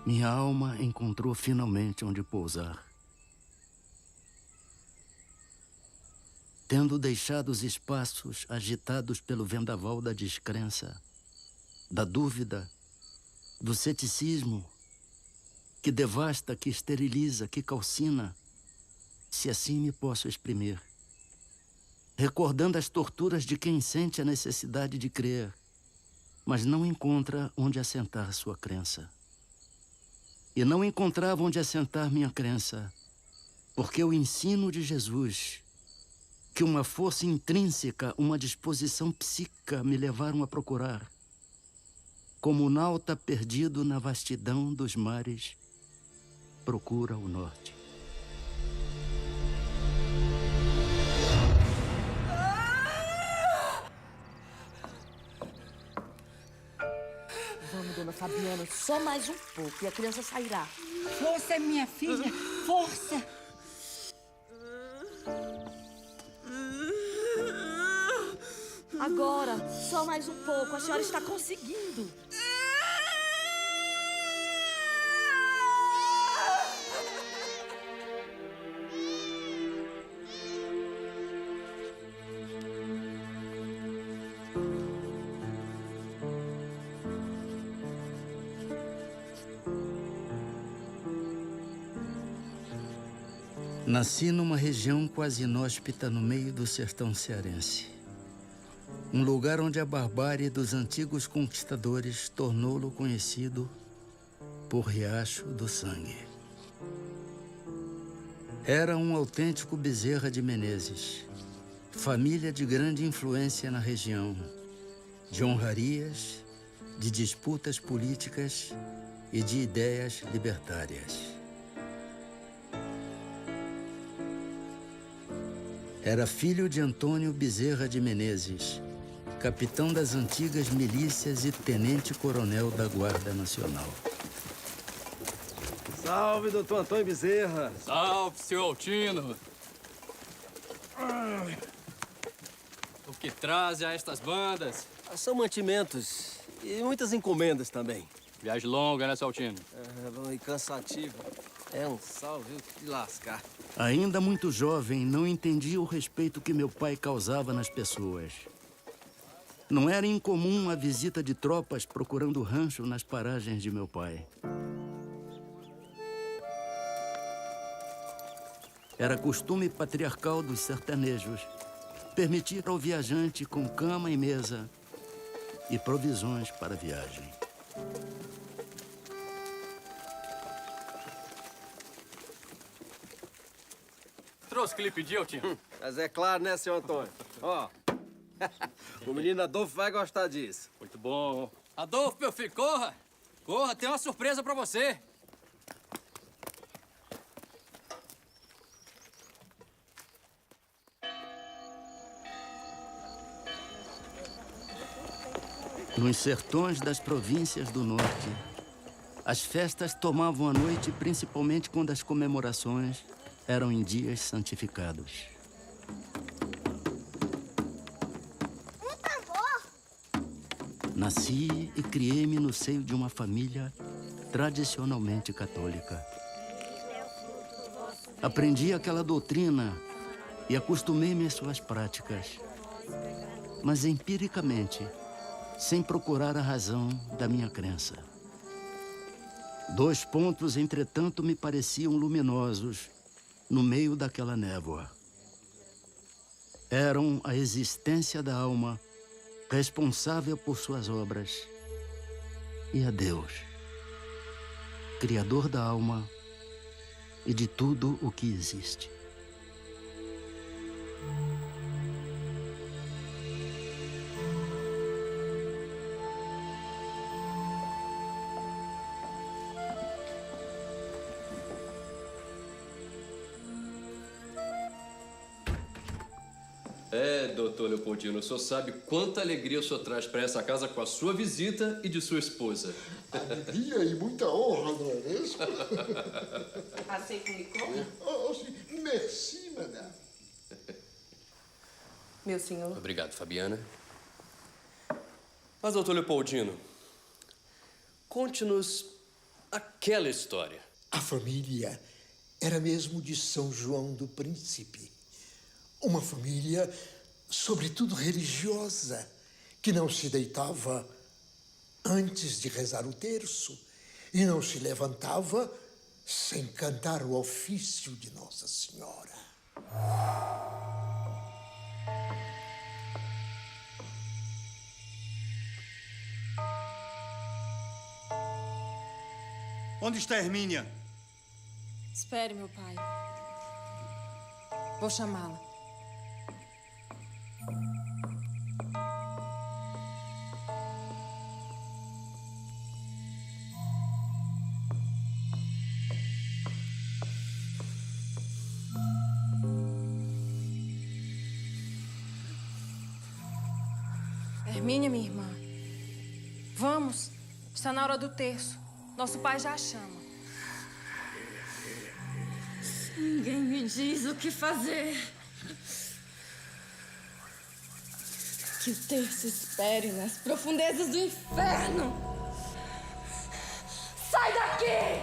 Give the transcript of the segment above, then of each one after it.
Minha alma encontrou finalmente onde pousar. Tendo deixado os espaços agitados pelo vendaval da descrença, da dúvida, do ceticismo, que devasta, que esteriliza, que calcina, se assim me posso exprimir, recordando as torturas de quem sente a necessidade de crer, mas não encontra onde assentar sua crença. E não encontrava onde assentar minha crença, porque o ensino de Jesus, que uma força intrínseca, uma disposição psíquica me levaram a procurar, como o nauta perdido na vastidão dos mares, procura o norte. Vamos, dona Fabiana, só mais um pouco e a criança sairá. Força, minha filha, força! Agora, só mais um pouco, a senhora está conseguindo. Nasci numa região quase inóspita no meio do sertão cearense. Um lugar onde a barbárie dos antigos conquistadores tornou-lo conhecido por Riacho do Sangue. Era um autêntico Bezerra de Menezes, família de grande influência na região, de honrarias, de disputas políticas e de ideias libertárias. Era filho de Antônio Bezerra de Menezes, capitão das antigas milícias e tenente-coronel da Guarda Nacional. Salve, doutor Antônio Bezerra. Salve, seu Altino. O que traz a estas bandas? São mantimentos e muitas encomendas também. Viagem longa, né, seu Altino? E cansativa. É um salve de lascar. Ainda muito jovem, não entendia o respeito que meu pai causava nas pessoas. Não era incomum a visita de tropas procurando rancho nas paragens de meu pai. Era costume patriarcal dos sertanejos permitir ao viajante com cama e mesa e provisões para a viagem. Trouxe o que lhe pediu, Altino? Mas é claro, né, seu Antônio? Ó, o menino Adolfo vai gostar disso. Muito bom. Adolfo, meu filho, corra! Corra, tem uma surpresa pra você. Nos sertões das províncias do norte, as festas tomavam a noite, principalmente quando as comemorações eram em dias santificados. Um tambor! Nasci e criei-me no seio de uma família tradicionalmente católica. Aprendi aquela doutrina e acostumei-me às suas práticas, mas empiricamente, sem procurar a razão da minha crença. Dois pontos, entretanto, me pareciam luminosos no meio daquela névoa. Eram a existência da alma, responsável por suas obras, e a Deus, Criador da alma e de tudo o que existe. Doutor Leopoldino, o senhor sabe quanta alegria o senhor traz para essa casa com a sua visita e de sua esposa. Alegria e muita honra, não é mesmo? Aceita um licor? Sim. Merci, madame. Meu senhor. Obrigado, Fabiana. Mas, doutor Leopoldino, conte-nos aquela história. A família era mesmo de São João do Príncipe. Uma família, sobretudo religiosa, que não se deitava antes de rezar o terço e não se levantava sem cantar o ofício de Nossa Senhora. Onde está Hermínia? Espere, meu pai. Vou chamá-la. Hermínia, minha irmã. Vamos. Está na hora do terço. Nosso pai já a chama. Ninguém me diz o que fazer. Que o terço espere nas profundezas do inferno. Sai daqui!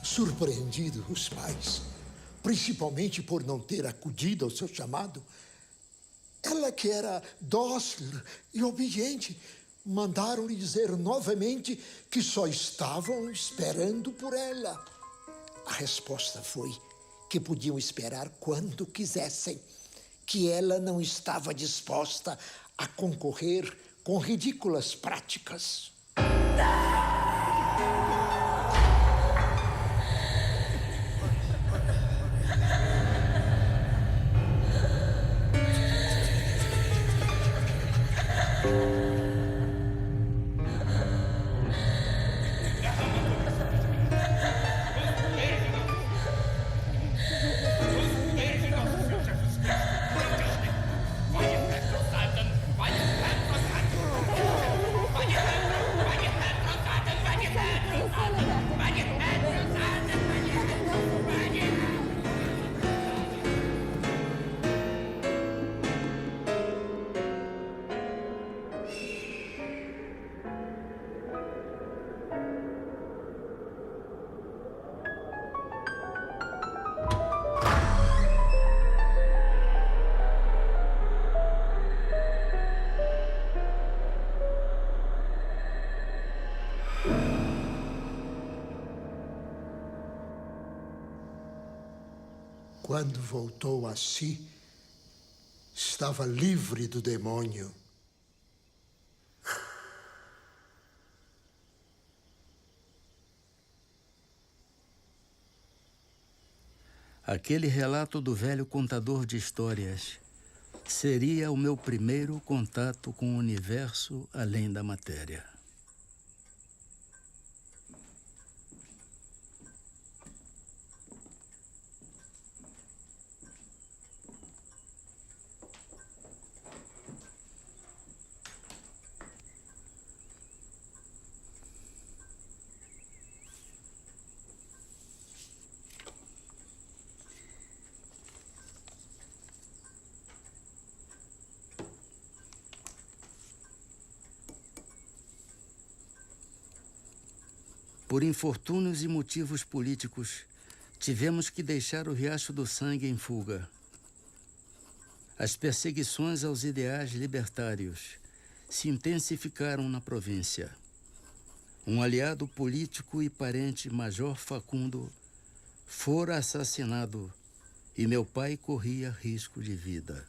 Surpreendidos os pais, principalmente por não ter acudido ao seu chamado, ela que era dócil e obediente, mandaram-lhe dizer novamente que só estavam esperando por ela. A resposta foi que podiam esperar quando quisessem, que ela não estava disposta a concorrer com ridículas práticas. Quando voltou a si, estava livre do demônio. Aquele relato do velho contador de histórias seria o meu primeiro contato com o universo além da matéria. Por infortúnios e motivos políticos, tivemos que deixar o Riacho do Sangue em fuga. As perseguições aos ideais libertários se intensificaram na província. Um aliado político e parente, Major Facundo, fora assassinado e meu pai corria risco de vida.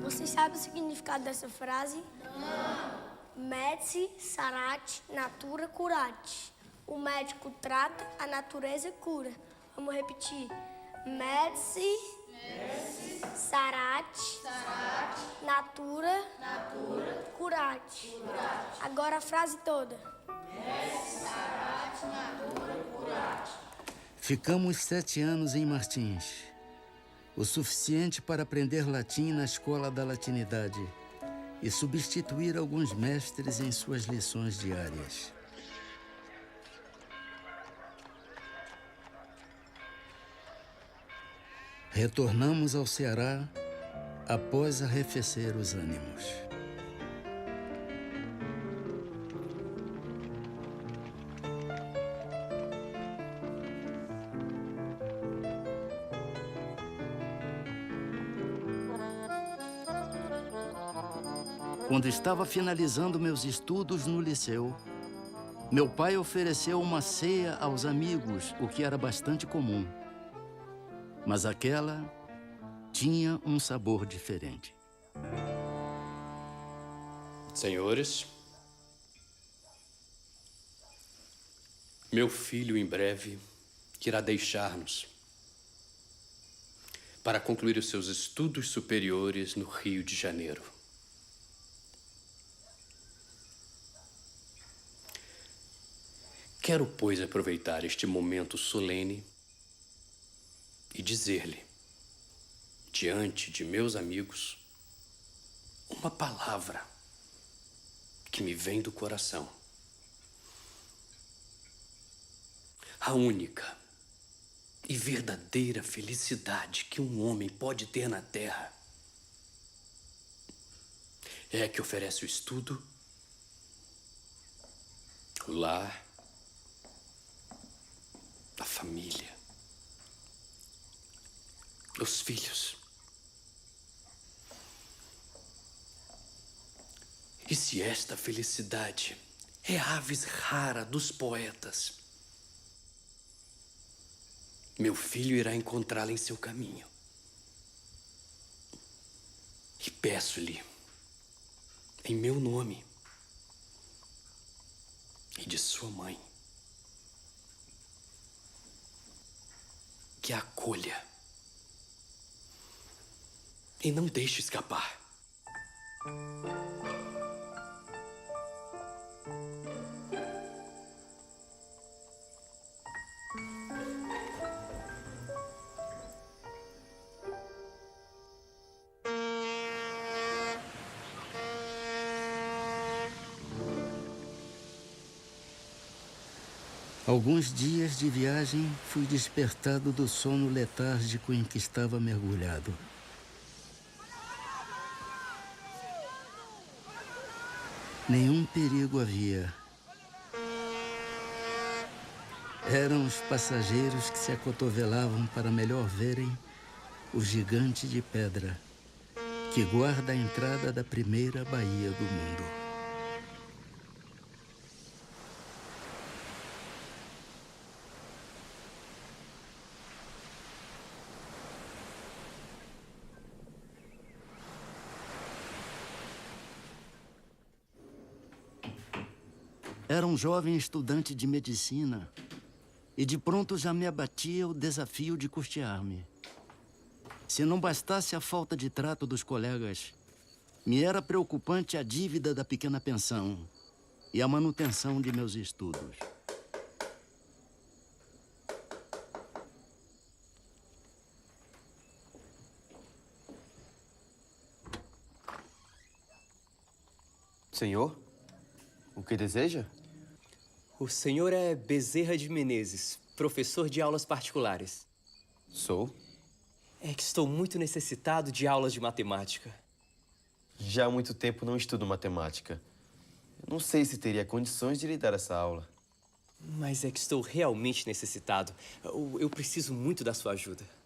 Você sabe o significado dessa frase? Não. Medici, sarat, natura, curate. O médico trata, a natureza cura. Vamos repetir. Medici, sarat, natura, curate. Agora a frase toda. Medici, sarat, natura, curate. Ficamos 7 anos em Martins. O suficiente para aprender latim na escola da latinidade e substituir alguns mestres em suas lições diárias. Retornamos ao Ceará após arrefecer os ânimos. Quando estava finalizando meus estudos no liceu, meu pai ofereceu uma ceia aos amigos, o que era bastante comum. Mas aquela tinha um sabor diferente. Senhores, meu filho em breve irá deixar-nos para concluir os seus estudos superiores no Rio de Janeiro. Quero, pois, aproveitar este momento solene e dizer-lhe, diante de meus amigos, uma palavra que me vem do coração. A única e verdadeira felicidade que um homem pode ter na Terra é a que oferece o estudo, o lar, a família, os filhos. E se esta felicidade é a avis rara dos poetas, meu filho irá encontrá-la em seu caminho. E peço-lhe, em meu nome e de sua mãe, que a acolha e não deixe escapar. Alguns dias de viagem, fui despertado do sono letárgico em que estava mergulhado. Nenhum perigo havia. Eram os passageiros que se acotovelavam para melhor verem o gigante de pedra que guarda a entrada da primeira baía do mundo. Era um jovem estudante de medicina e de pronto já me abatia o desafio de custear-me. Se não bastasse a falta de trato dos colegas, me era preocupante a dívida da pequena pensão e a manutenção de meus estudos. Senhor, o que deseja? O senhor é Bezerra de Menezes, professor de aulas particulares. Sou. É que estou muito necessitado de aulas de matemática. Já há muito tempo não estudo matemática. Não sei se teria condições de lhe dar essa aula. Mas é que estou realmente necessitado. Eu preciso muito da sua ajuda.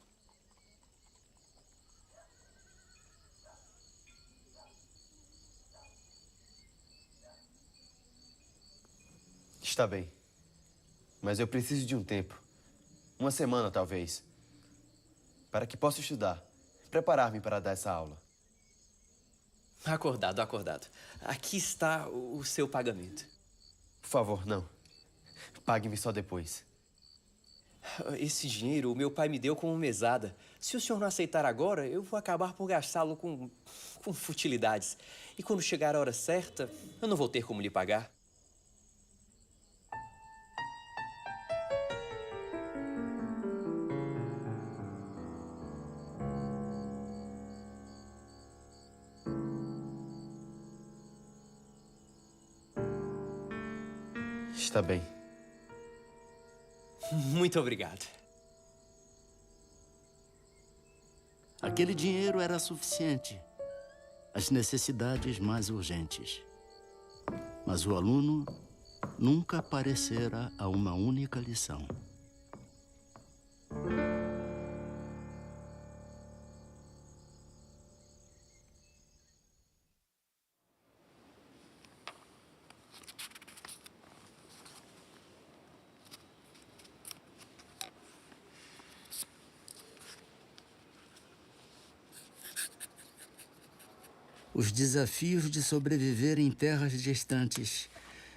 Está bem. Mas eu preciso de um tempo. Uma semana, talvez. Para que possa estudar. Preparar-me para dar essa aula. Acordado, acordado. Aqui está o seu pagamento. Por favor, não. Pague-me só depois. Esse dinheiro o meu pai me deu como mesada. Se o senhor não aceitar agora, eu vou acabar por gastá-lo com futilidades. E quando chegar a hora certa, eu não vou ter como lhe pagar. Está bem. Muito obrigado. Aquele dinheiro era suficiente, as necessidades mais urgentes. Mas o aluno nunca aparecera a uma única lição. Os desafios de sobreviver em terras distantes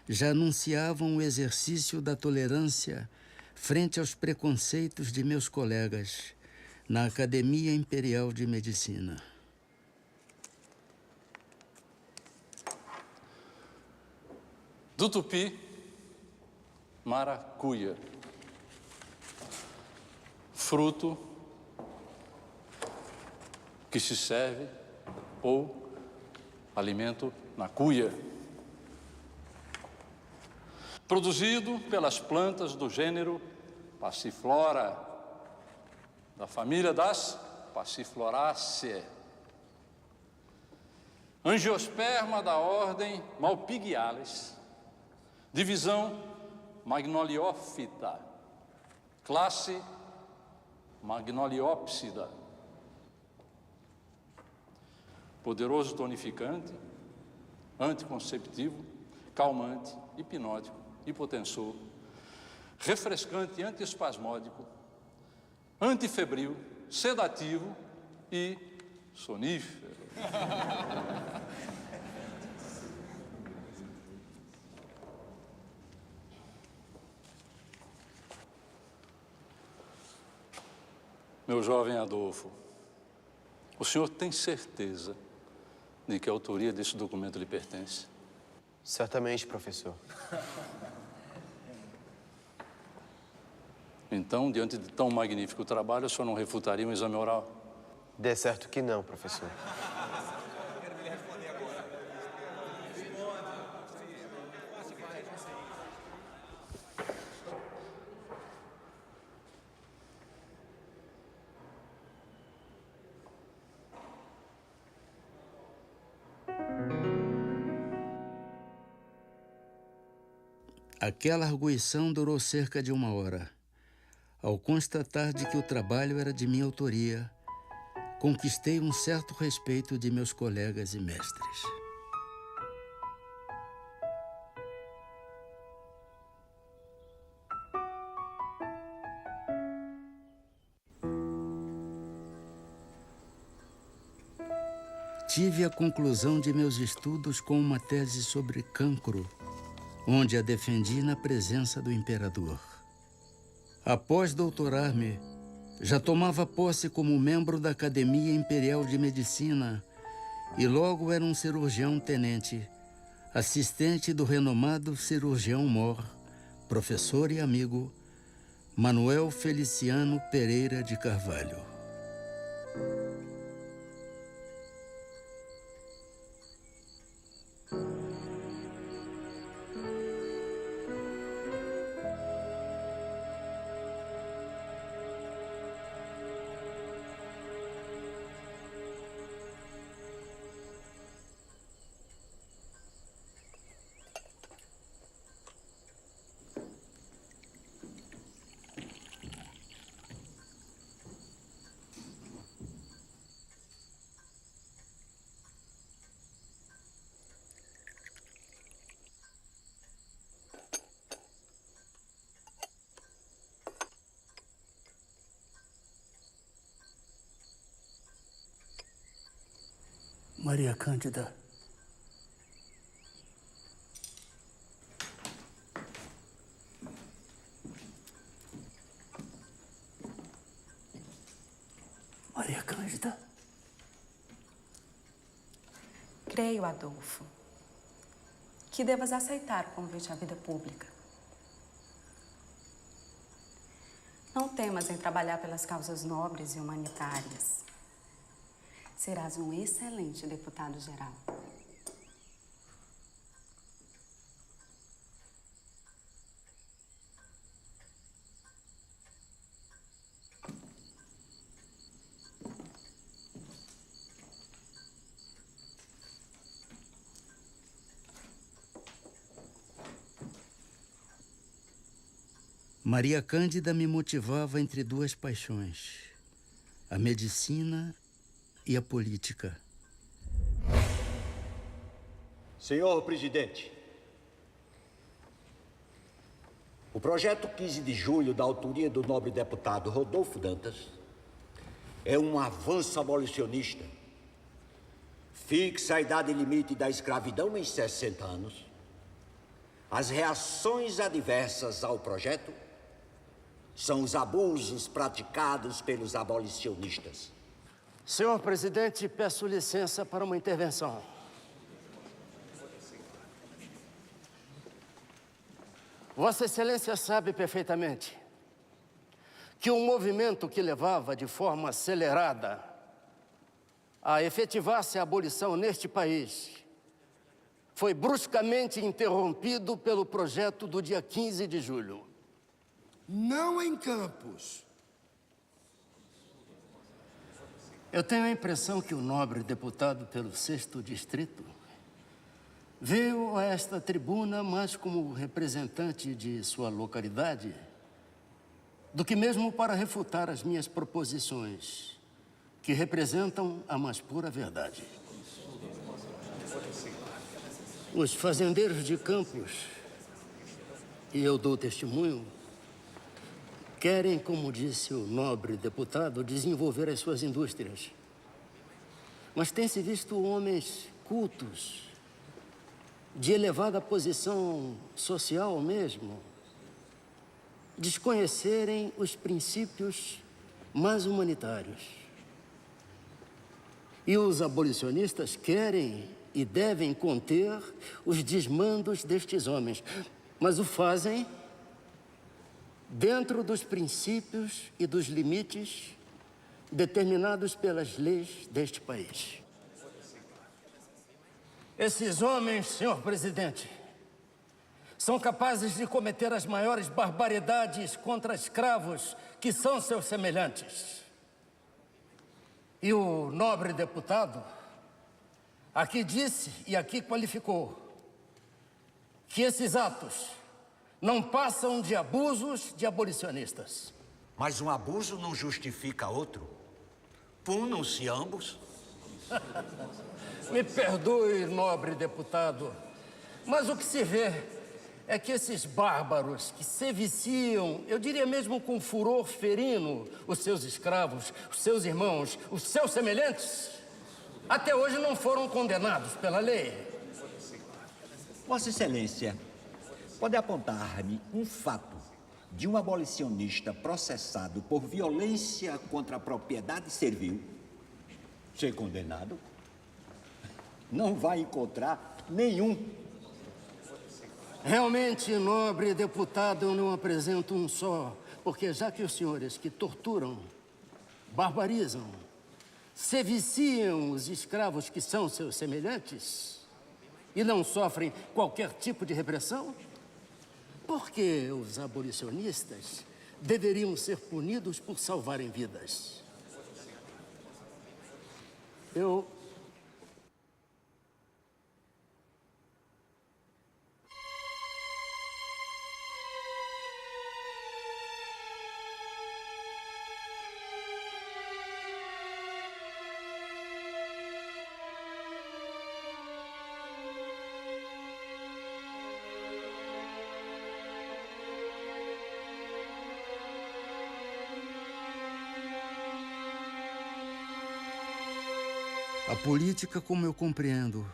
já anunciavam o exercício da tolerância frente aos preconceitos de meus colegas na Academia Imperial de Medicina. Do tupi, maracuia. Fruto que se serve ou alimento na cuia. Produzido pelas plantas do gênero Passiflora, da família das Passifloraceae. Angiosperma da ordem Malpighiales, divisão Magnoliófita, classe Magnoliópsida. Poderoso tonificante, anticonceptivo, calmante, hipnótico, hipotensor, refrescante antiespasmódico, antifebril, sedativo e sonífero. Meu jovem Adolfo, o senhor tem certeza de que a autoria desse documento lhe pertence? Certamente, professor. Então, diante de tão magnífico trabalho, o senhor não refutaria um exame oral? Dê certo que não, professor. Aquela arguição durou cerca de 1 hora. Ao constatar de que o trabalho era de minha autoria, conquistei um certo respeito de meus colegas e mestres. Tive a conclusão de meus estudos com uma tese sobre cancro, onde a defendi na presença do imperador. Após doutorar-me, já tomava posse como membro da Academia Imperial de Medicina e logo era um cirurgião-tenente, assistente do renomado cirurgião-mor, professor e amigo, Manuel Feliciano Pereira de Carvalho. Maria Cândida. Maria Cândida. Creio, Adolfo, que devas aceitar o convite à vida pública. Não temas em trabalhar pelas causas nobres e humanitárias. Serás um excelente deputado-geral. Maria Cândida me motivava entre duas paixões: a medicina e a política. Senhor presidente, o projeto 15 de julho, da autoria do nobre deputado Rodolfo Dantas, é um avanço abolicionista. Fixa a idade limite da escravidão em 60 anos. As reações adversas ao projeto são os abusos praticados pelos abolicionistas. Senhor presidente, peço licença para uma intervenção. Vossa Excelência sabe perfeitamente que um movimento que levava de forma acelerada a efetivar-se a abolição neste país foi bruscamente interrompido pelo projeto do dia 15 de julho. Não em Campos. Eu tenho a impressão que o nobre deputado pelo 6º Distrito veio a esta tribuna mais como representante de sua localidade do que mesmo para refutar as minhas proposições, que representam a mais pura verdade. Os fazendeiros de Campos, e eu dou testemunho, querem, como disse o nobre deputado, desenvolver as suas indústrias. Mas tem-se visto homens cultos, de elevada posição social mesmo, desconhecerem os princípios mais humanitários. E os abolicionistas querem e devem conter os desmandos destes homens, mas o fazem dentro dos princípios e dos limites determinados pelas leis deste país. Esses homens, senhor presidente, são capazes de cometer as maiores barbaridades contra escravos que são seus semelhantes. E o nobre deputado aqui disse e aqui qualificou que esses atos não passam de abusos de abolicionistas. Mas um abuso não justifica outro. Punam-se ambos. Me perdoe, nobre deputado, mas o que se vê é que esses bárbaros que se viciam, eu diria mesmo com furor ferino, os seus escravos, os seus irmãos, os seus semelhantes, até hoje não foram condenados pela lei. Vossa Excelência, pode apontar-me um fato de um abolicionista processado por violência contra a propriedade servil ser condenado? Não vai encontrar nenhum. Realmente, nobre deputado, eu não apresento um só, porque já que os senhores que torturam, barbarizam, se viciam os escravos que são seus semelhantes e não sofrem qualquer tipo de repressão, por que os abolicionistas deveriam ser punidos por salvarem vidas? A política, como eu compreendo,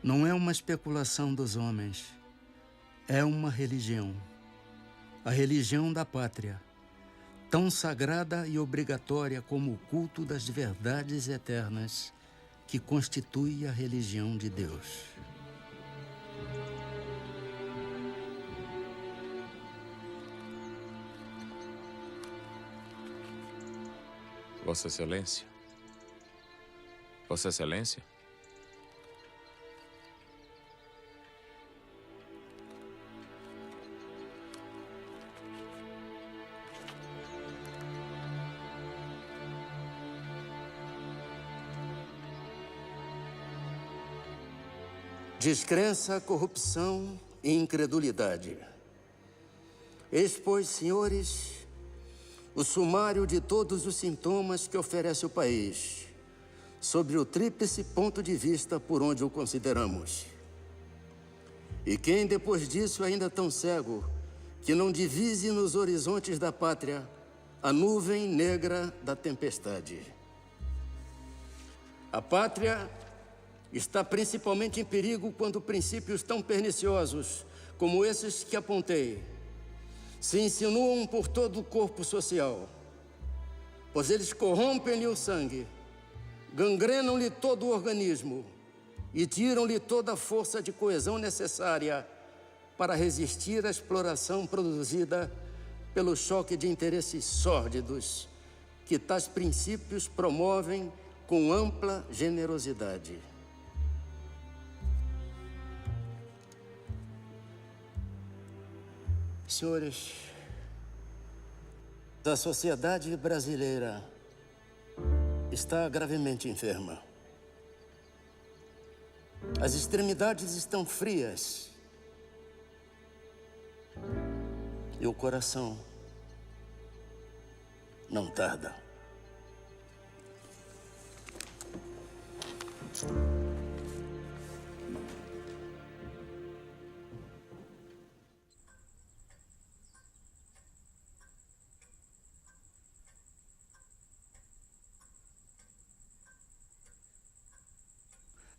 não é uma especulação dos homens, é uma religião. A religião da pátria, tão sagrada e obrigatória como o culto das verdades eternas que constitui a religião de Deus. Vossa Excelência? Vossa Excelência? Descrença, corrupção e incredulidade. Eis, pois, senhores, o sumário de todos os sintomas que oferece o país, sobre o tríplice ponto de vista por onde o consideramos. E quem, depois disso, ainda tão cego, que não divise nos horizontes da pátria a nuvem negra da tempestade. A pátria está principalmente em perigo quando princípios tão perniciosos como esses que apontei se insinuam por todo o corpo social, pois eles corrompem-lhe o sangue, gangrenam-lhe todo o organismo e tiram-lhe toda a força de coesão necessária para resistir à exploração produzida pelo choque de interesses sórdidos que tais princípios promovem com ampla generosidade. Senhores, a sociedade brasileira está gravemente enferma. As extremidades estão frias e o coração não tarda.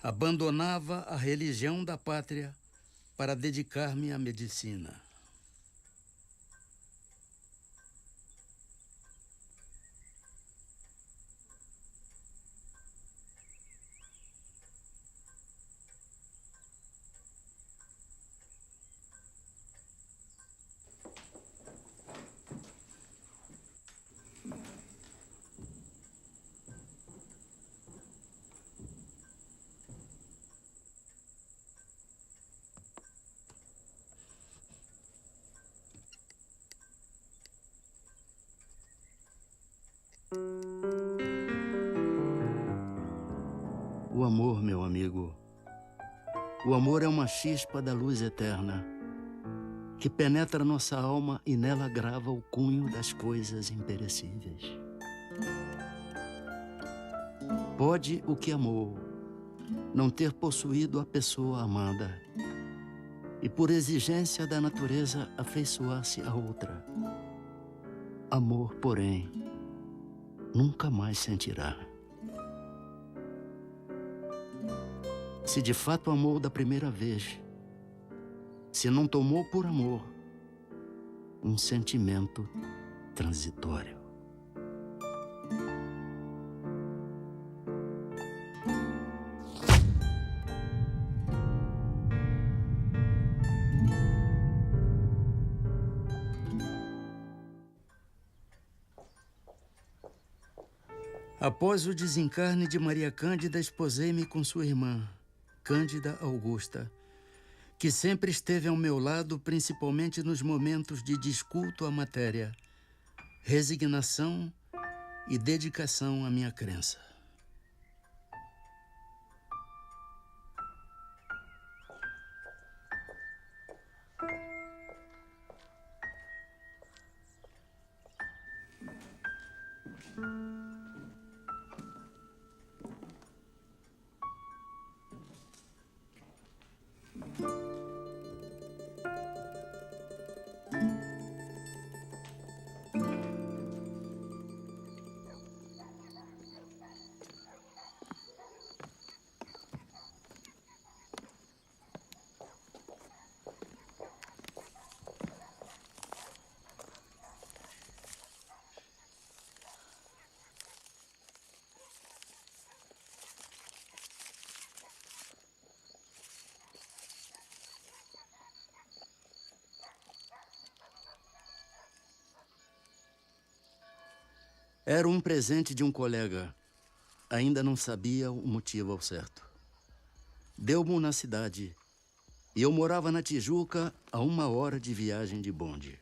Abandonava a religião da pátria para dedicar-me à medicina. O amor, meu amigo, o amor é uma chispa da luz eterna que penetra nossa alma e nela grava o cunho das coisas imperecíveis. Pode o que amou não ter possuído a pessoa amada e, por exigência da natureza, afeiçoar-se a outra. Amor, porém, nunca mais sentirá. Se de fato amou da primeira vez, se não tomou por amor um sentimento transitório. Após o desencarne de Maria Cândida, esposei-me com sua irmã, Cândida Augusta, que sempre esteve ao meu lado, principalmente nos momentos de desculto à matéria, resignação e dedicação à minha crença. Era um presente de um colega. Ainda não sabia o motivo ao certo. Deu-mo na cidade e eu morava na Tijuca a 1 hora de viagem de bonde.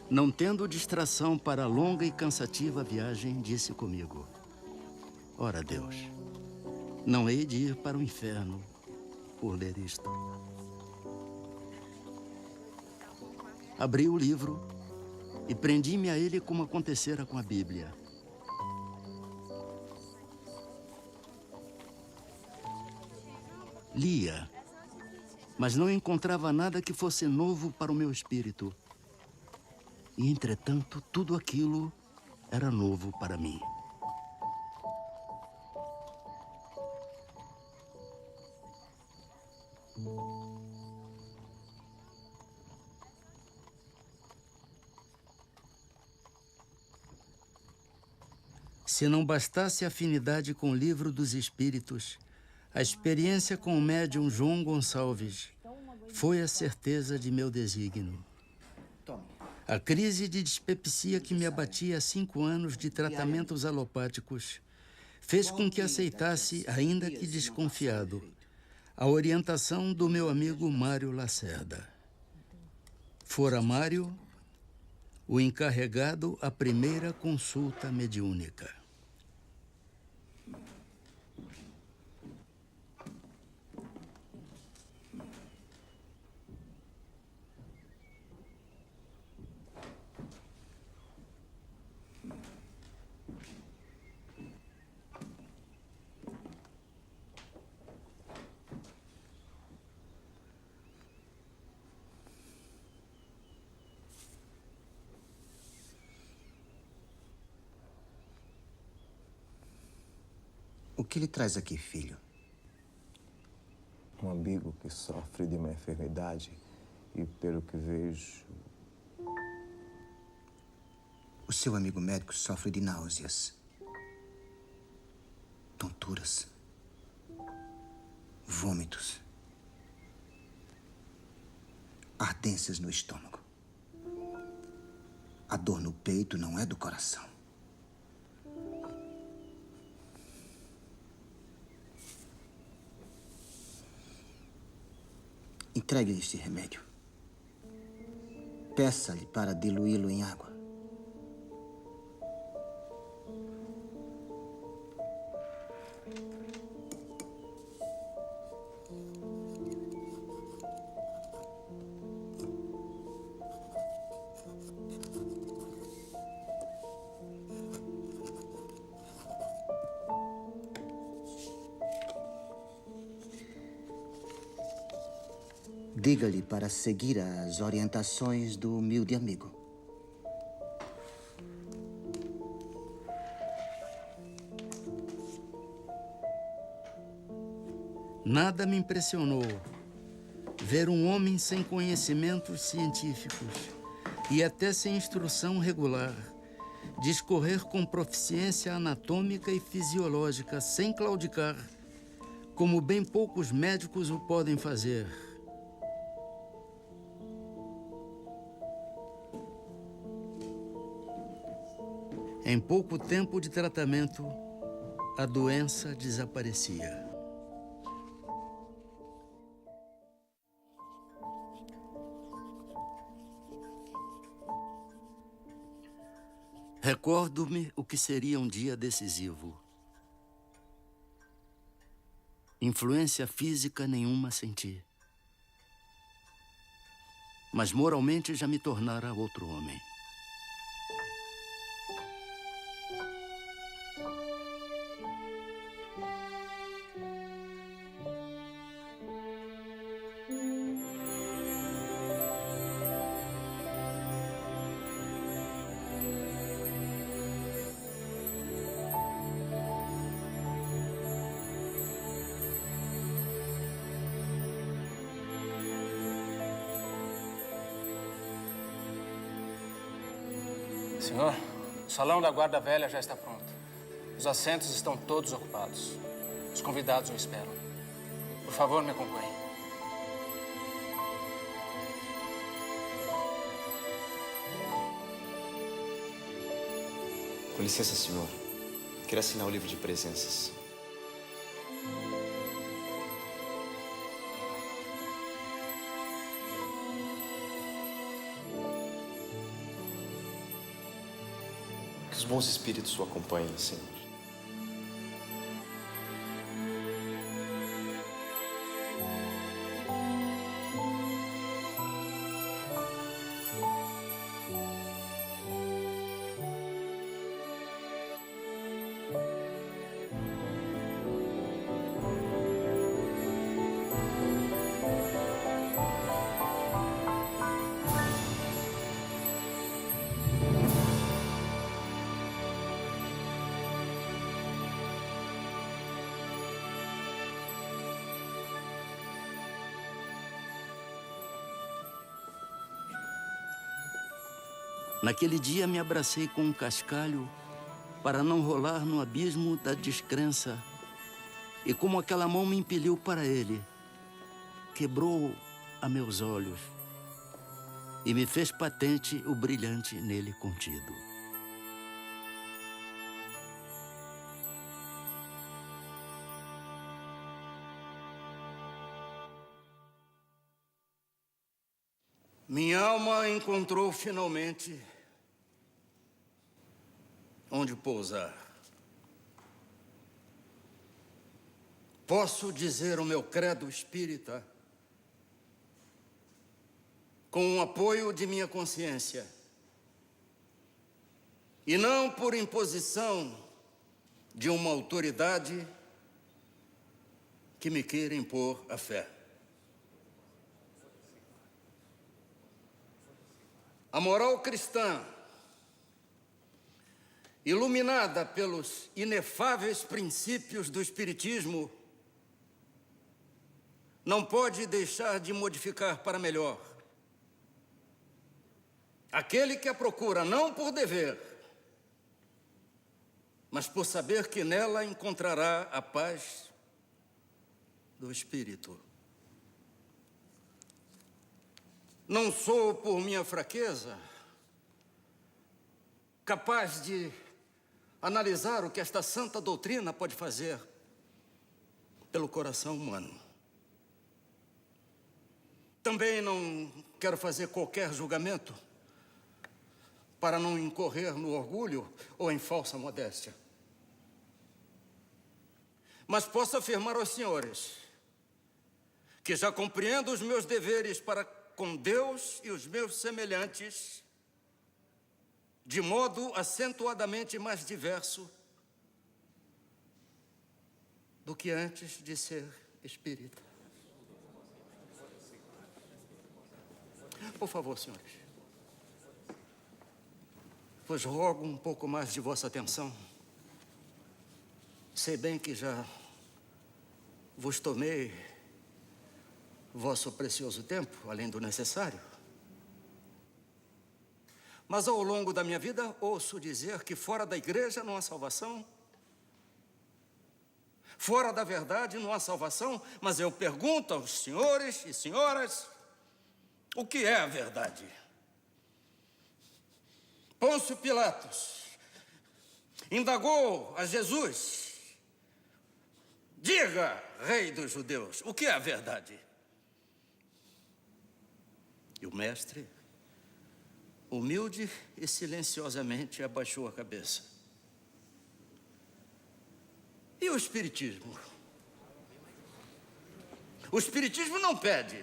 Não tendo distração para a longa e cansativa viagem, disse comigo: Ora, Deus, Não hei de ir para o inferno por ler isto. Abri o livro e prendi-me a ele como acontecera com a Bíblia. Lia, mas não encontrava nada que fosse novo para o meu espírito. E, entretanto, tudo aquilo era novo para mim. Se não bastasse a afinidade com o livro dos Espíritos, a experiência com o médium João Gonçalves foi a certeza de meu desígnio. A crise de dispepsia que me abatia há 5 anos de tratamentos alopáticos fez com que aceitasse, ainda que desconfiado, a orientação do meu amigo Mário Lacerda. Fora Mário o encarregado à primeira consulta mediúnica. O que lhe traz aqui, filho? Um amigo que sofre de uma enfermidade e, pelo que vejo... O seu amigo médico sofre de náuseas, tonturas, vômitos, ardências no estômago. A dor no peito não é do coração. Entregue este remédio. Peça-lhe para diluí-lo em água. Diga-lhe para seguir as orientações do humilde amigo. Nada me impressionou ver um homem sem conhecimentos científicos e até sem instrução regular discorrer com proficiência anatômica e fisiológica sem claudicar, como bem poucos médicos o podem fazer. Em pouco tempo de tratamento, a doença desaparecia. Recordo-me o que seria um dia decisivo. Influência física nenhuma senti. Mas moralmente já me tornara outro homem. Senhor, o salão da guarda velha já está pronto. Os assentos estão todos ocupados. Os convidados o esperam. Por favor, me acompanhe. Com licença, senhor. Quero assinar o livro de presenças. Que os bons espíritos o acompanhem, Senhor. Naquele dia me abracei com um cascalho para não rolar no abismo da descrença. E como aquela mão me impeliu para ele, quebrou a meus olhos e me fez patente o brilhante nele contido. Minha alma encontrou finalmente onde pousar. Posso dizer o meu credo espírita com o apoio de minha consciência e não por imposição de uma autoridade que me queira impor a fé. A moral cristã, iluminada pelos inefáveis princípios do Espiritismo, não pode deixar de modificar para melhor aquele que a procura não por dever, mas por saber que nela encontrará a paz do espírito. Não sou, por minha fraqueza, capaz de analisar o que esta santa doutrina pode fazer pelo coração humano. Também não quero fazer qualquer julgamento para não incorrer no orgulho ou em falsa modéstia. Mas posso afirmar aos senhores que já compreendo os meus deveres para com Deus e os meus semelhantes de modo acentuadamente mais diverso do que antes de ser espírita. Por favor, senhores, vos rogo um pouco mais de vossa atenção. Sei bem que já vos tomei vosso precioso tempo, além do necessário. Mas ao longo da minha vida, ouço dizer que fora da igreja não há salvação. Fora da verdade não há salvação. Mas eu pergunto aos senhores e senhoras, o que é a verdade? Pôncio Pilatos indagou a Jesus: diga, rei dos judeus, o que é a verdade? E o mestre, humilde e silenciosamente, abaixou a cabeça. E o Espiritismo? O Espiritismo não pede,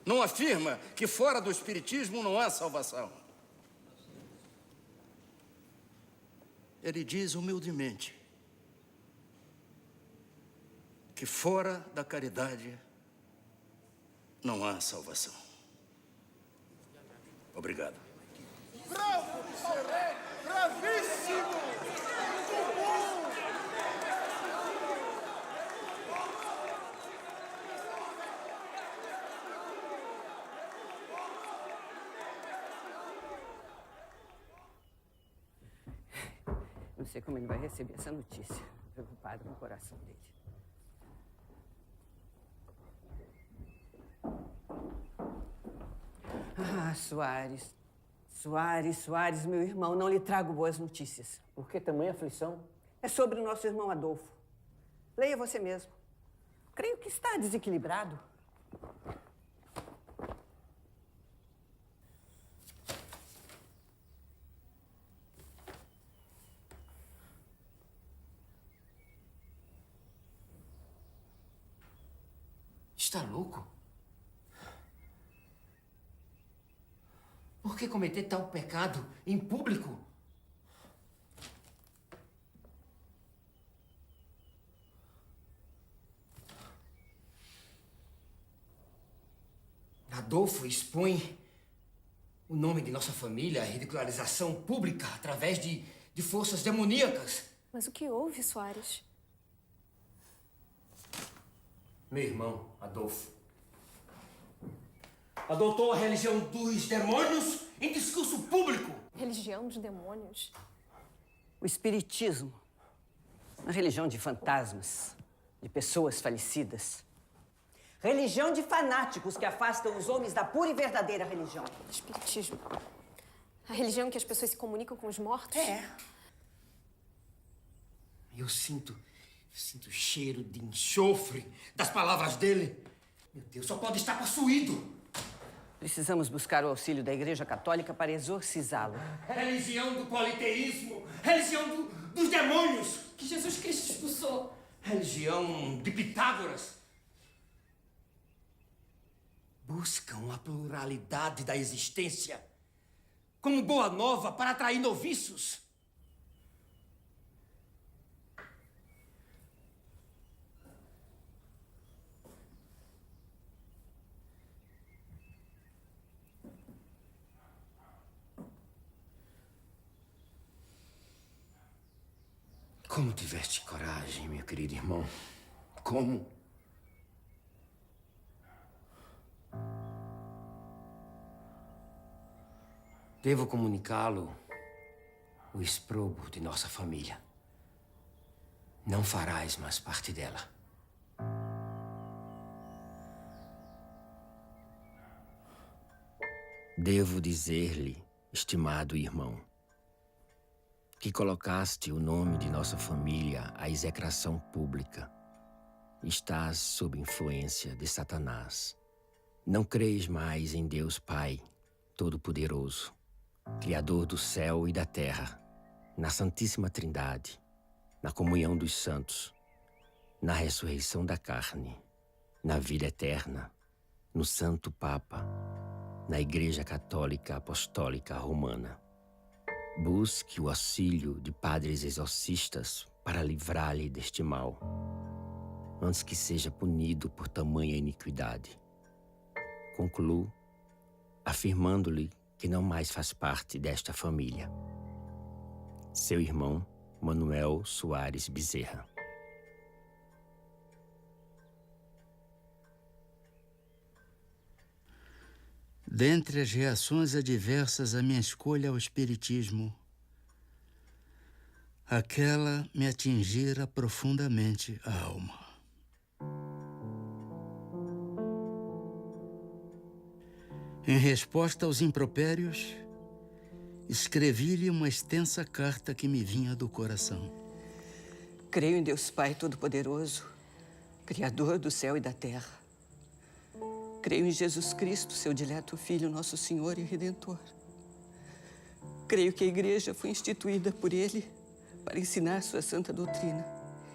não afirma que fora do Espiritismo não há salvação. Ele diz humildemente que fora da caridade não há salvação. Obrigado. Bravo, bravíssimo! Muito bom! Não sei como ele vai receber essa notícia. Preocupado com o coração dele. Ah, Soares. Soares, meu irmão, não lhe trago boas notícias. Por que tamanha aflição? É sobre o nosso irmão Adolfo. Leia você mesmo. Creio que está desequilibrado. Está louco? Por que cometer tal pecado em público? Adolfo expõe o nome de nossa família à ridicularização pública através de forças demoníacas. Mas o que houve, Soares? Meu irmão, Adolfo, adotou a religião dos demônios em discurso público. Religião dos demônios. O espiritismo, uma religião de fantasmas, de pessoas falecidas. Religião de fanáticos que afastam os homens da pura e verdadeira religião. Espiritismo. A religião em que as pessoas se comunicam com os mortos? É. Eu sinto o cheiro de enxofre das palavras dele. Meu Deus, só pode estar possuído. Precisamos buscar o auxílio da Igreja Católica para exorcizá-lo. Religião do politeísmo, religião dos demônios. Que Jesus Cristo expulsou. Religião de Pitágoras. Buscam a pluralidade da existência como boa nova para atrair noviços. Como tiveste coragem, meu querido irmão? Como? Devo comunicá-lo o exprobo de nossa família. Não farás mais parte dela. Devo dizer-lhe, estimado irmão, que colocaste o nome de nossa família à execração pública. Estás sob influência de Satanás. Não creis mais em Deus Pai Todo-Poderoso, Criador do céu e da terra, na Santíssima Trindade, na comunhão dos santos, na ressurreição da carne, na vida eterna, no Santo Papa, na Igreja Católica Apostólica Romana. Busque o auxílio de padres exorcistas para livrar-lhe deste mal, antes que seja punido por tamanha iniquidade. Concluo afirmando-lhe que não mais faz parte desta família. Seu irmão, Manuel Soares Bezerra. Dentre as reações adversas à minha escolha ao espiritismo, aquela me atingira profundamente a alma. Em resposta aos impropérios, escrevi-lhe uma extensa carta que me vinha do coração. Creio em Deus Pai Todo-Poderoso, Criador do céu e da terra. Creio em Jesus Cristo, seu dileto Filho, nosso Senhor e Redentor. Creio que a Igreja foi instituída por Ele para ensinar sua santa doutrina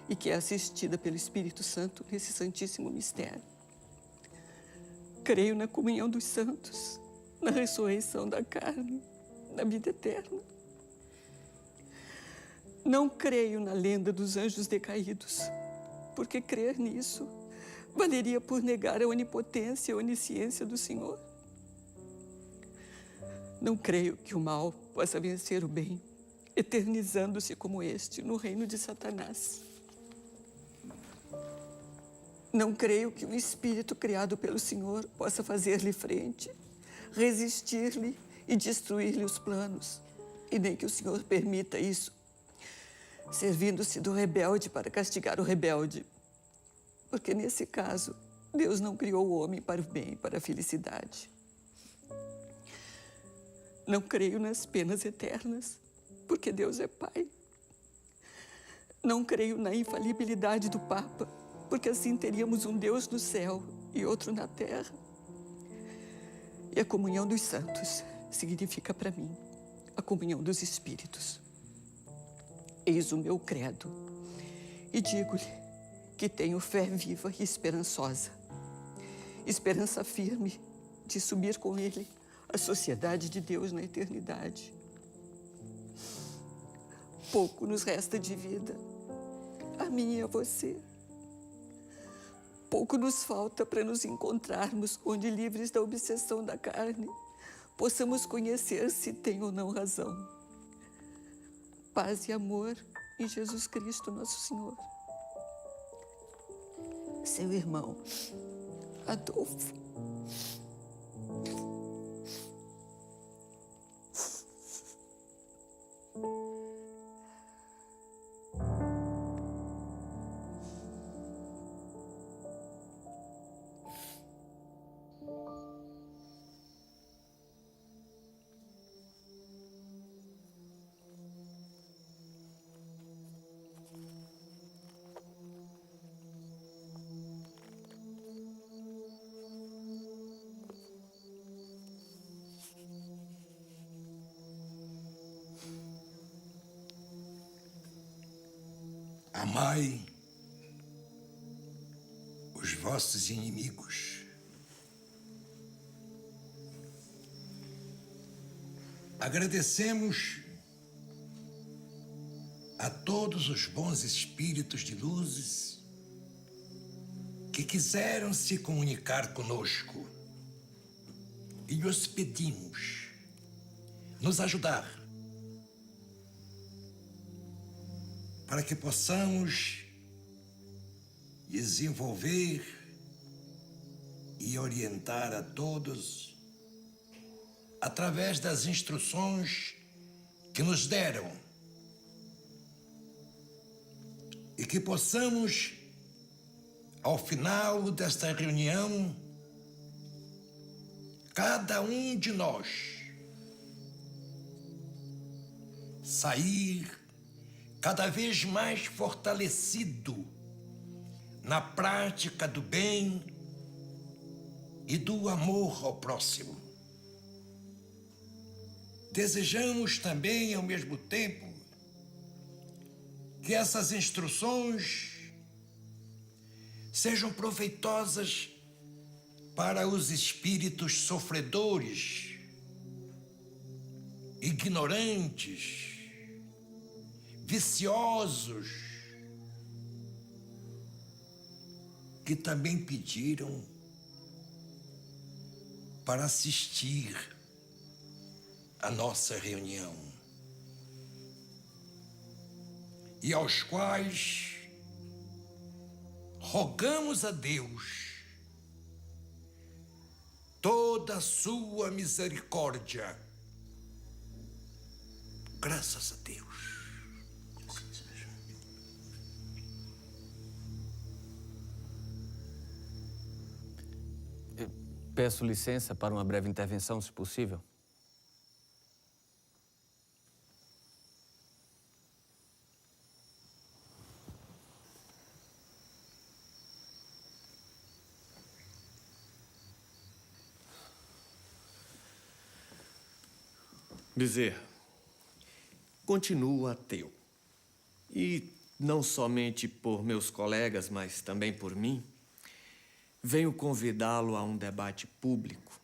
e que é assistida pelo Espírito Santo nesse santíssimo mistério. Creio na comunhão dos santos, na ressurreição da carne, na vida eterna. Não creio na lenda dos anjos decaídos, porque crer nisso valeria por negar a onipotência e a onisciência do Senhor. Não creio que o mal possa vencer o bem, eternizando-se como este no reino de Satanás. Não creio que um espírito criado pelo Senhor possa fazer-lhe frente, resistir-lhe e destruir-lhe os planos, e nem que o Senhor permita isso, servindo-se do rebelde para castigar o rebelde. Porque, nesse caso, Deus não criou o homem para o bem e para a felicidade. Não creio nas penas eternas, porque Deus é Pai. Não creio na infalibilidade do Papa, porque assim teríamos um Deus no céu e outro na terra. E a comunhão dos santos significa para mim a comunhão dos espíritos. Eis o meu credo e digo-lhe que tenho fé viva e esperançosa. Esperança firme de subir com Ele à sociedade de Deus na eternidade. Pouco nos resta de vida, a mim e a você. Pouco nos falta para nos encontrarmos onde, livres da obsessão da carne, possamos conhecer se tem ou não razão. Paz e amor em Jesus Cristo, nosso Senhor. Seu irmão, Adolfo. Amai os vossos inimigos. Agradecemos a todos os bons espíritos de luzes que quiseram se comunicar conosco e lhes pedimos nos ajudar para que possamos desenvolver e orientar a todos através das instruções que nos deram e que possamos, ao final desta reunião, cada um de nós sair cada vez mais fortalecido na prática do bem e do amor ao próximo. Desejamos também, ao mesmo tempo, que essas instruções sejam proveitosas para os espíritos sofredores, ignorantes, viciosos, que também pediram para assistir à nossa reunião e aos quais rogamos a Deus toda a sua misericórdia. Graças a Deus. Peço licença para uma breve intervenção, se possível. Bezerra, continuo ateu. E não somente por meus colegas, mas também por mim, venho convidá-lo a um debate público,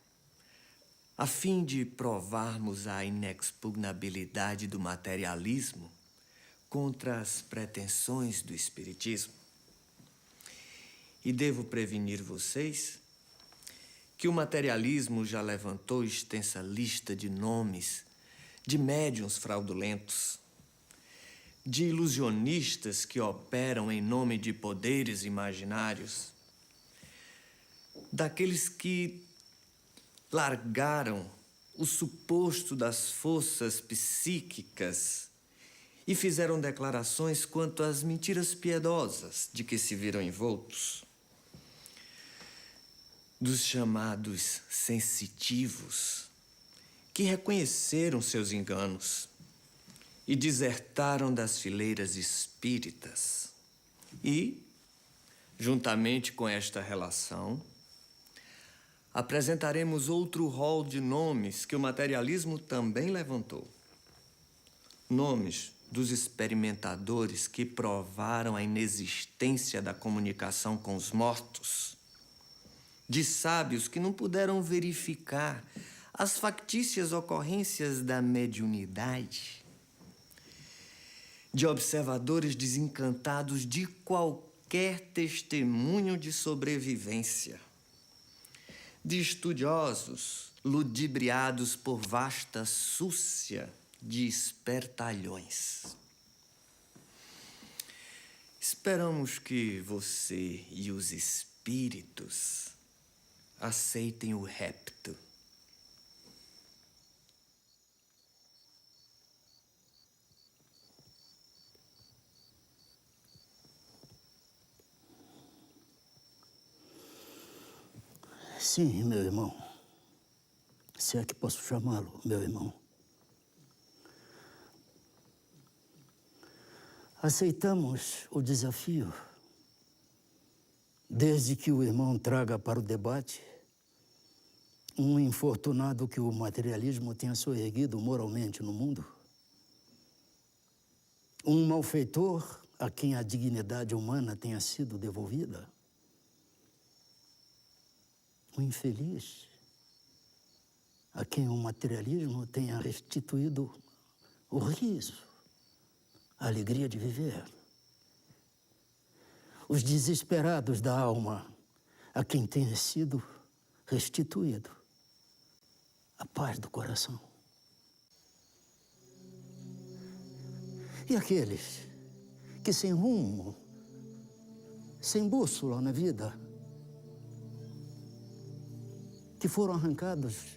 a fim de provarmos a inexpugnabilidade do materialismo contra as pretensões do espiritismo. E devo prevenir vocês que o materialismo já levantou extensa lista de nomes de médiuns fraudulentos, de ilusionistas que operam em nome de poderes imaginários, daqueles que largaram o suposto das forças psíquicas e fizeram declarações quanto às mentiras piedosas de que se viram envoltos, dos chamados sensitivos, que reconheceram seus enganos e desertaram das fileiras espíritas. E, juntamente com esta relação, apresentaremos outro rol de nomes que o materialismo também levantou. Nomes dos experimentadores que provaram a inexistência da comunicação com os mortos, de sábios que não puderam verificar as factícias ocorrências da mediunidade, de observadores desencantados de qualquer testemunho de sobrevivência, de estudiosos ludibriados por vasta súcia de espertalhões. Esperamos que você e os espíritos aceitem o repto. Sim, meu irmão. Se é que posso chamá-lo, meu irmão. Aceitamos o desafio, desde que o irmão traga para o debate um infortunado que o materialismo tenha soerguido moralmente no mundo. Um malfeitor a quem a dignidade humana tenha sido devolvida. O infeliz a quem o materialismo tenha restituído o riso, a alegria de viver. Os desesperados da alma a quem tenha sido restituído a paz do coração. E aqueles que sem rumo, sem bússola na vida, que foram arrancados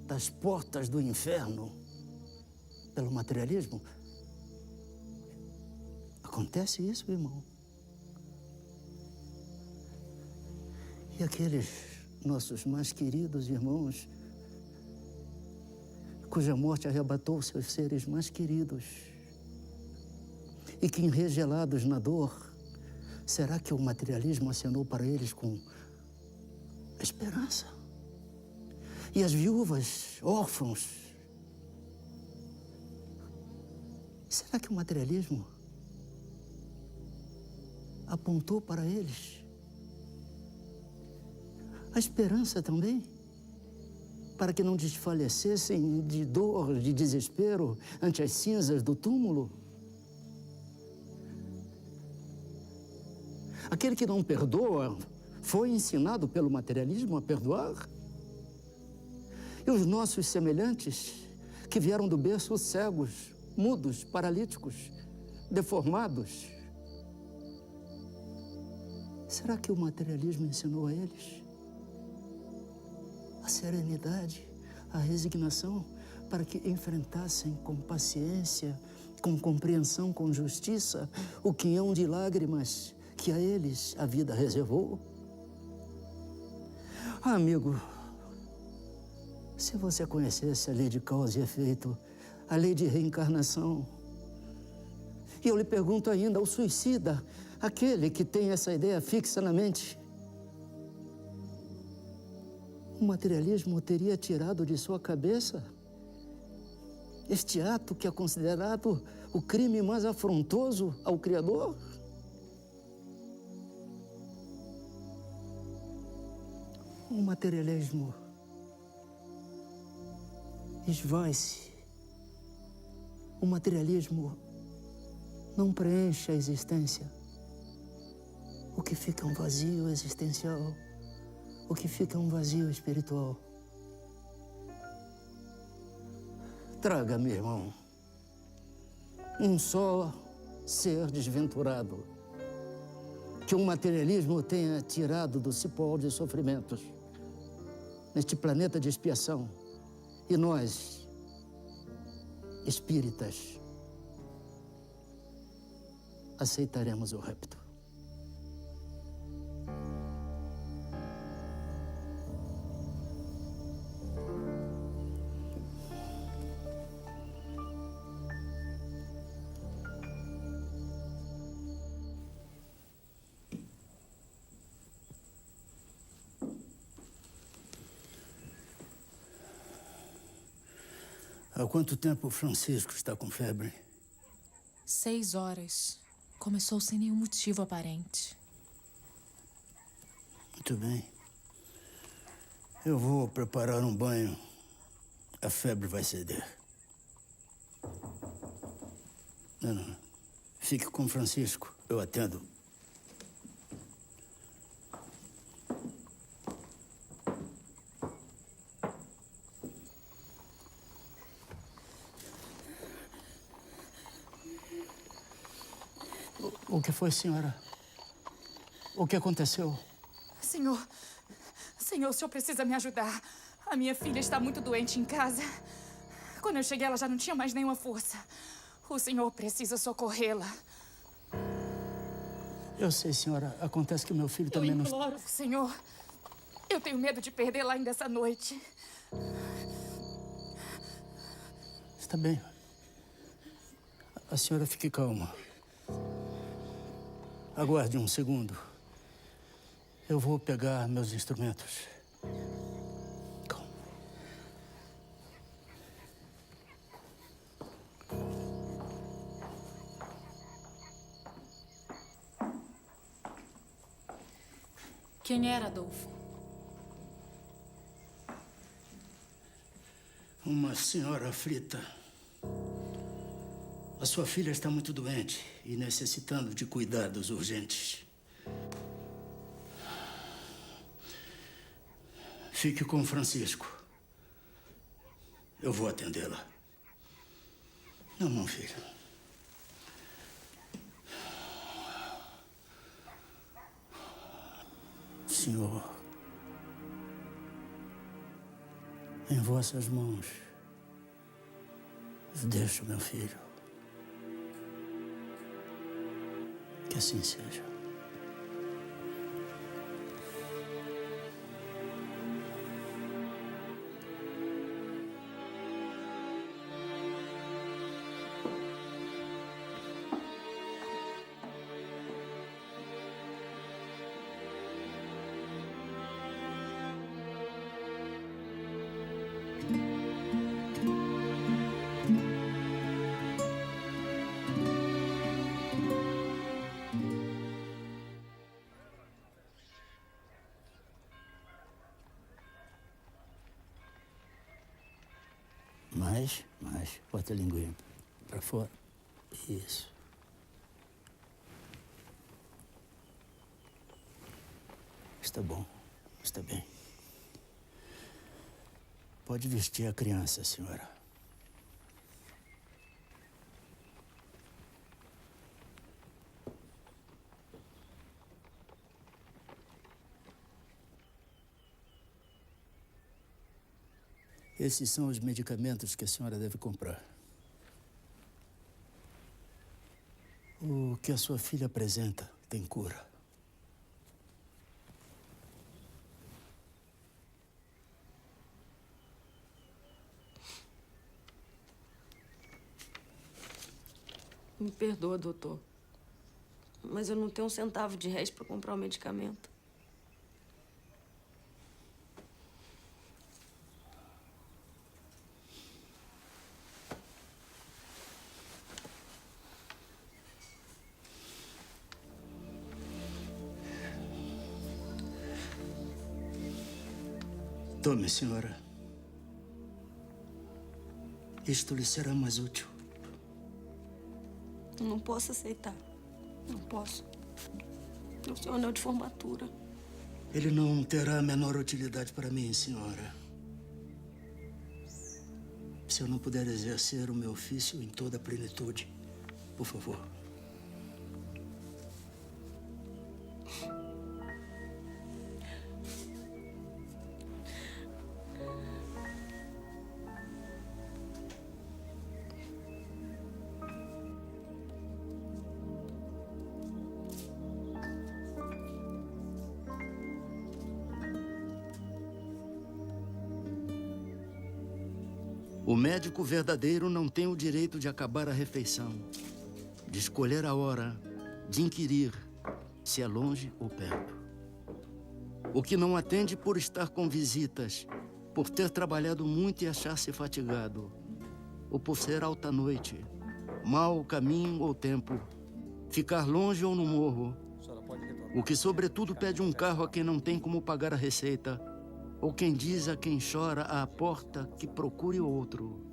das portas do inferno pelo materialismo. Acontece isso, irmão. E aqueles nossos mais queridos irmãos, cuja morte arrebatou seus seres mais queridos, e que, enregelados na dor, será que o materialismo acenou para eles com esperança? E as viúvas, órfãos, será que o materialismo apontou para eles a esperança também? Para que não desfalecessem de dor, de desespero ante as cinzas do túmulo? Aquele que não perdoa foi ensinado pelo materialismo a perdoar? E os nossos semelhantes, que vieram do berço cegos, mudos, paralíticos, deformados, será que o materialismo ensinou a eles a serenidade, a resignação, para que enfrentassem com paciência, com compreensão, com justiça, o quinhão de lágrimas que a eles a vida reservou? Ah, amigo, se você conhecesse a lei de causa e efeito, a lei de reencarnação, e eu lhe pergunto ainda, o suicida, aquele que tem essa ideia fixa na mente, o materialismo teria tirado de sua cabeça este ato que é considerado o crime mais afrontoso ao Criador? O materialismo esvai-se. O materialismo não preenche a existência. O que fica é um vazio existencial. O que fica é um vazio espiritual. Traga-me, irmão, um só ser desventurado que o materialismo tenha tirado do cipó de sofrimentos neste planeta de expiação. E nós, espíritas, aceitaremos o rapto. Há quanto tempo o Francisco está com febre? 6 horas. Começou sem nenhum motivo aparente. Muito bem. Eu vou preparar um banho. A febre vai ceder. Não. Fique com o Francisco. Eu atendo. O que foi, senhora? O que aconteceu? Senhor, o senhor precisa me ajudar. A minha filha está muito doente em casa. Quando eu cheguei, ela já não tinha mais nenhuma força. O senhor precisa socorrê-la. Eu sei, senhora. Acontece que o meu filho também não... Eu imploro, senhor. Eu tenho medo de perdê-la ainda essa noite. Está bem. A senhora fique calma. Aguarde um segundo. Eu vou pegar meus instrumentos. Calma. Quem era Adolfo? Uma senhora aflita. A sua filha está muito doente e necessitando de cuidados urgentes. Fique com Francisco. Eu vou atendê-la. Não, meu filho. Senhor, em vossas mãos, eu deixo meu filho. Que assim seja. Mais. Bota a linguinha para fora. Isso. Está bom. Está bem. Pode vestir a criança, senhora. Esses são os medicamentos que a senhora deve comprar. O que a sua filha apresenta tem cura. Me perdoa, doutor. Mas eu não tenho um centavo de réis para comprar o medicamento. Tome, senhora. Isto lhe será mais útil. Eu não posso aceitar. Não posso. O seu anel de formatura. Ele não terá a menor utilidade para mim, senhora. Se eu não puder exercer o meu ofício em toda a plenitude, por favor. O médico verdadeiro não tem o direito de acabar a refeição, de escolher a hora, de inquirir se é longe ou perto. O que não atende por estar com visitas, por ter trabalhado muito e achar-se fatigado, ou por ser alta noite, mau caminho ou tempo, ficar longe ou no morro. O que sobretudo pede um carro a quem não tem como pagar a receita, ou quem diz a quem chora à porta que procure outro.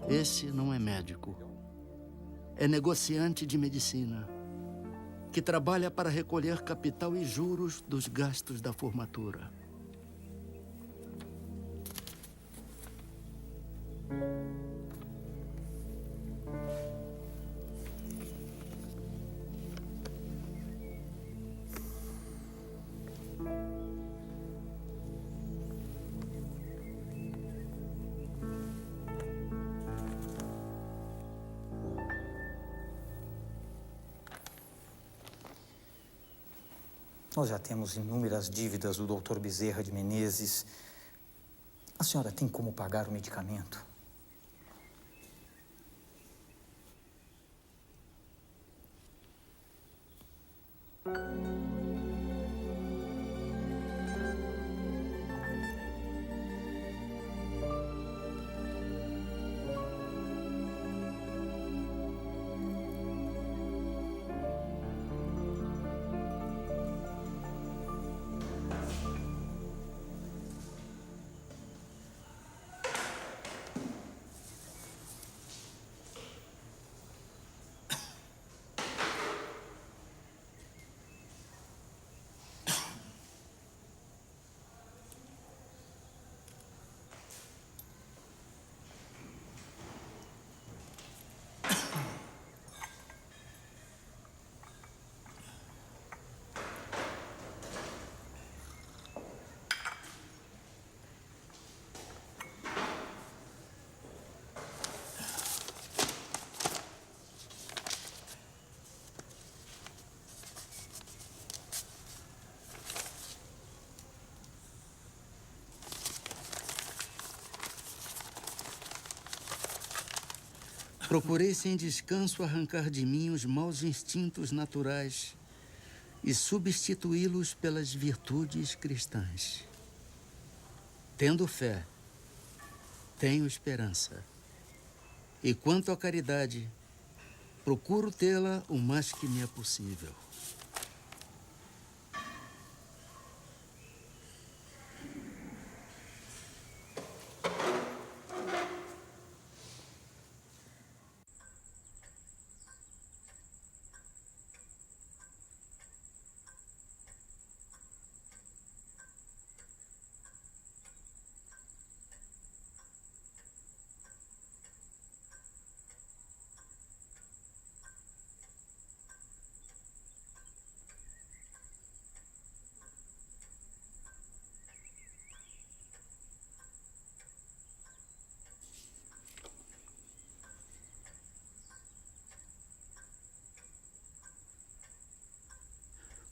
Esse não é médico. É negociante de medicina, que trabalha para recolher capital e juros dos gastos da formatura. Nós já temos inúmeras dívidas do Dr. Bezerra de Menezes. A senhora tem como pagar o medicamento? Procurei sem descanso arrancar de mim os maus instintos naturais e substituí-los pelas virtudes cristãs. Tendo fé, tenho esperança. E quanto à caridade, procuro tê-la o mais que me é possível.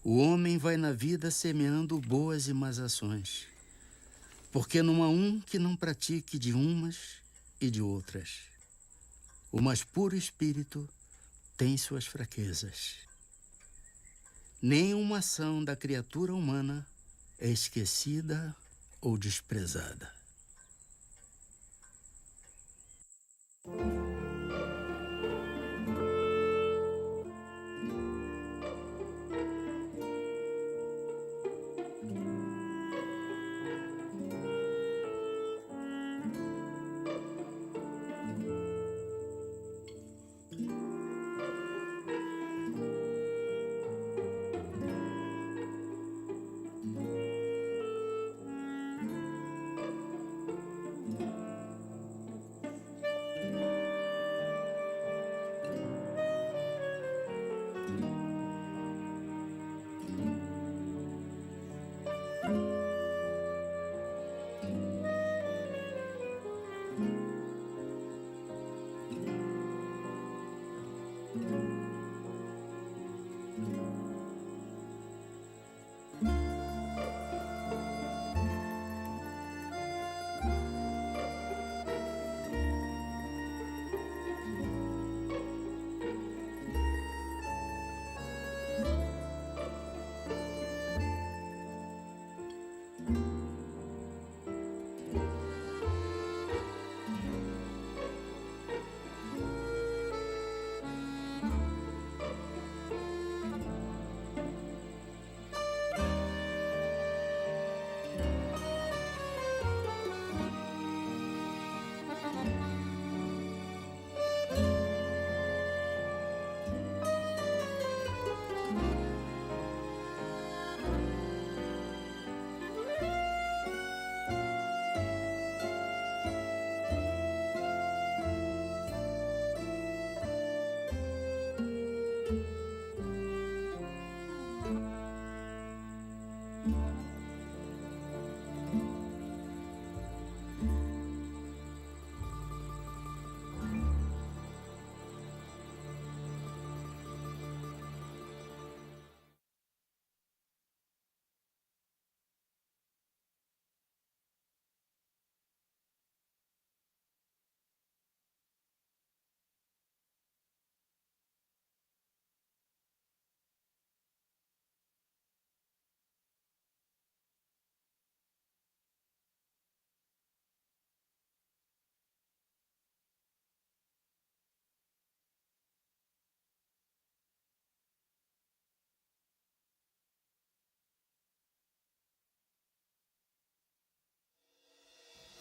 O homem vai na vida semeando boas e más ações, porque não há um que não pratique de umas e de outras. O mais puro espírito tem suas fraquezas. Nenhuma ação da criatura humana é esquecida ou desprezada.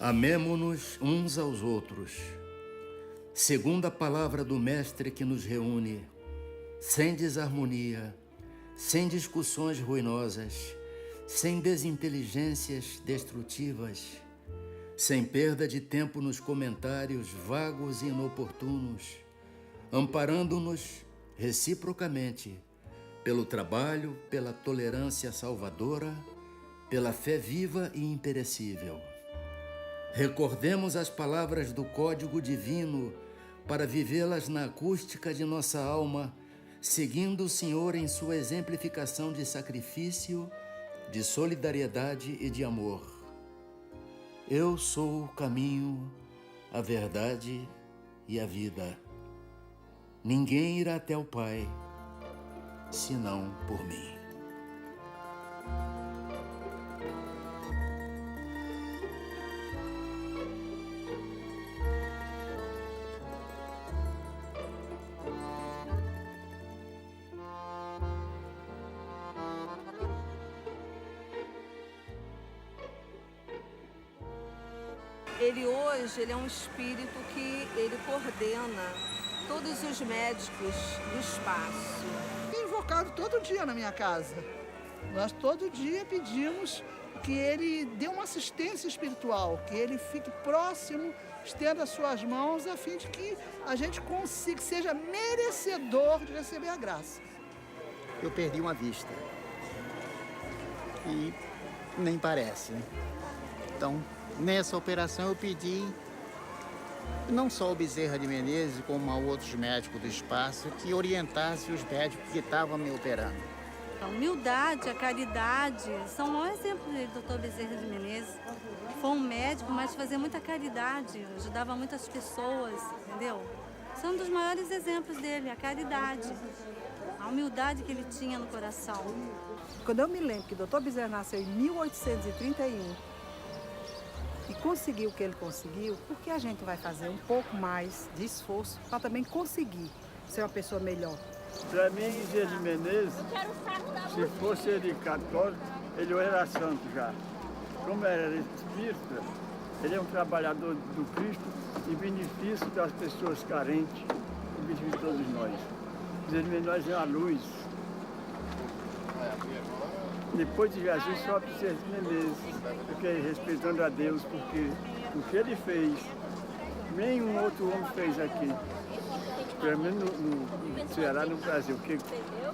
Amemo-nos uns aos outros, segundo a palavra do Mestre que nos reúne, sem desarmonia, sem discussões ruinosas, sem desinteligências destrutivas, sem perda de tempo nos comentários vagos e inoportunos, amparando-nos reciprocamente pelo trabalho, pela tolerância salvadora, pela fé viva e imperecível. Recordemos as palavras do Código Divino para vivê-las na acústica de nossa alma, seguindo o Senhor em sua exemplificação de sacrifício, de solidariedade e de amor. Eu sou o caminho, a verdade e a vida. Ninguém irá até o Pai, senão por mim. Ele é um espírito que ele coordena todos os médicos do espaço. Tem invocado todo dia na minha casa. Nós todo dia pedimos que ele dê uma assistência espiritual, que ele fique próximo, estenda as suas mãos, a fim de que a gente consiga, seja merecedor de receber a graça. Eu perdi uma vista. E nem parece. Então, nessa operação eu pedi, não só o Bezerra de Menezes, como a outros médicos do espaço, que orientassem os médicos que estavam me operando. A humildade, a caridade, são o maior exemplo do Dr. Bezerra de Menezes. Foi um médico, mas fazia muita caridade, ajudava muitas pessoas, entendeu? São um dos maiores exemplos dele, a caridade, a humildade que ele tinha no coração. Quando eu me lembro que o Dr. Bezerra nasceu em 1831, e conseguiu o que ele conseguiu, porque a gente vai fazer um pouco mais de esforço para também conseguir ser uma pessoa melhor. Para mim, Bezerra de Menezes, se fosse ele católico, ele era santo já. Como era espírita, ele é um trabalhador do Cristo em benefício das pessoas carentes, em benefício de todos nós. Bezerra de Menezes é a luz. Depois de Jesus, só Bezerra de Menezes, porque respeitando a Deus, porque o que ele fez, nenhum outro homem fez aqui. Pelo menos no Ceará, no Brasil. Porque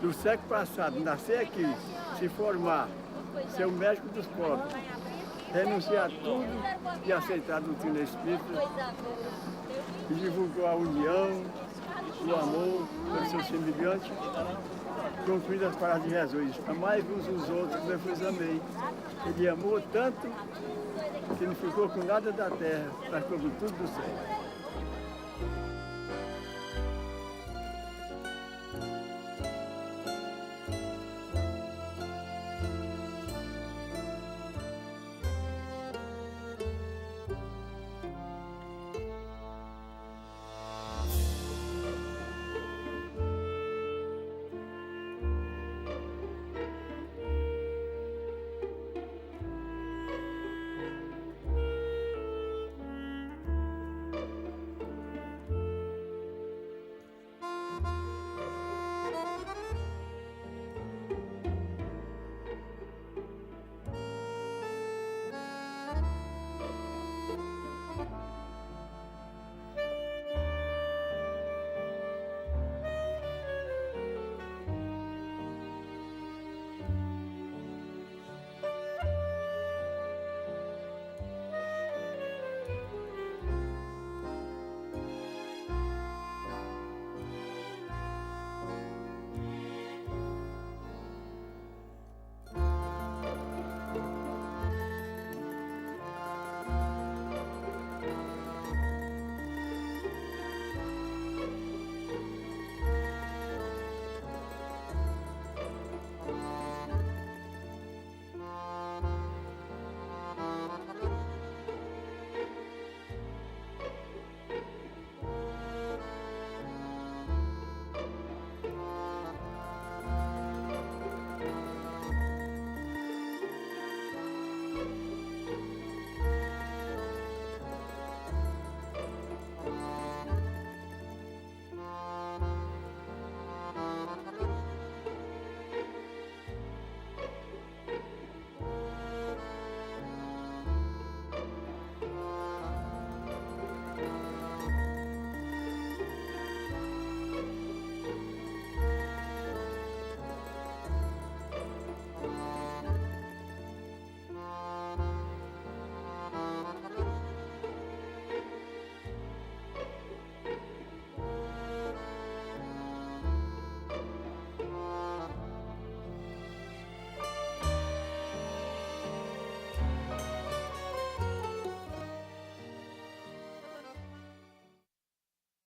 no século passado, nascer aqui, se formar, ser o médico dos pobres, renunciar a tudo e aceitar a doutrina espírita, e divulgou a união, o amor pelo seu semelhante, concluídas as palavras de Jesus. Amai uns os outros como eu vos amei. Ele amou tanto que não ficou com nada da terra, mas ficou com tudo do céu.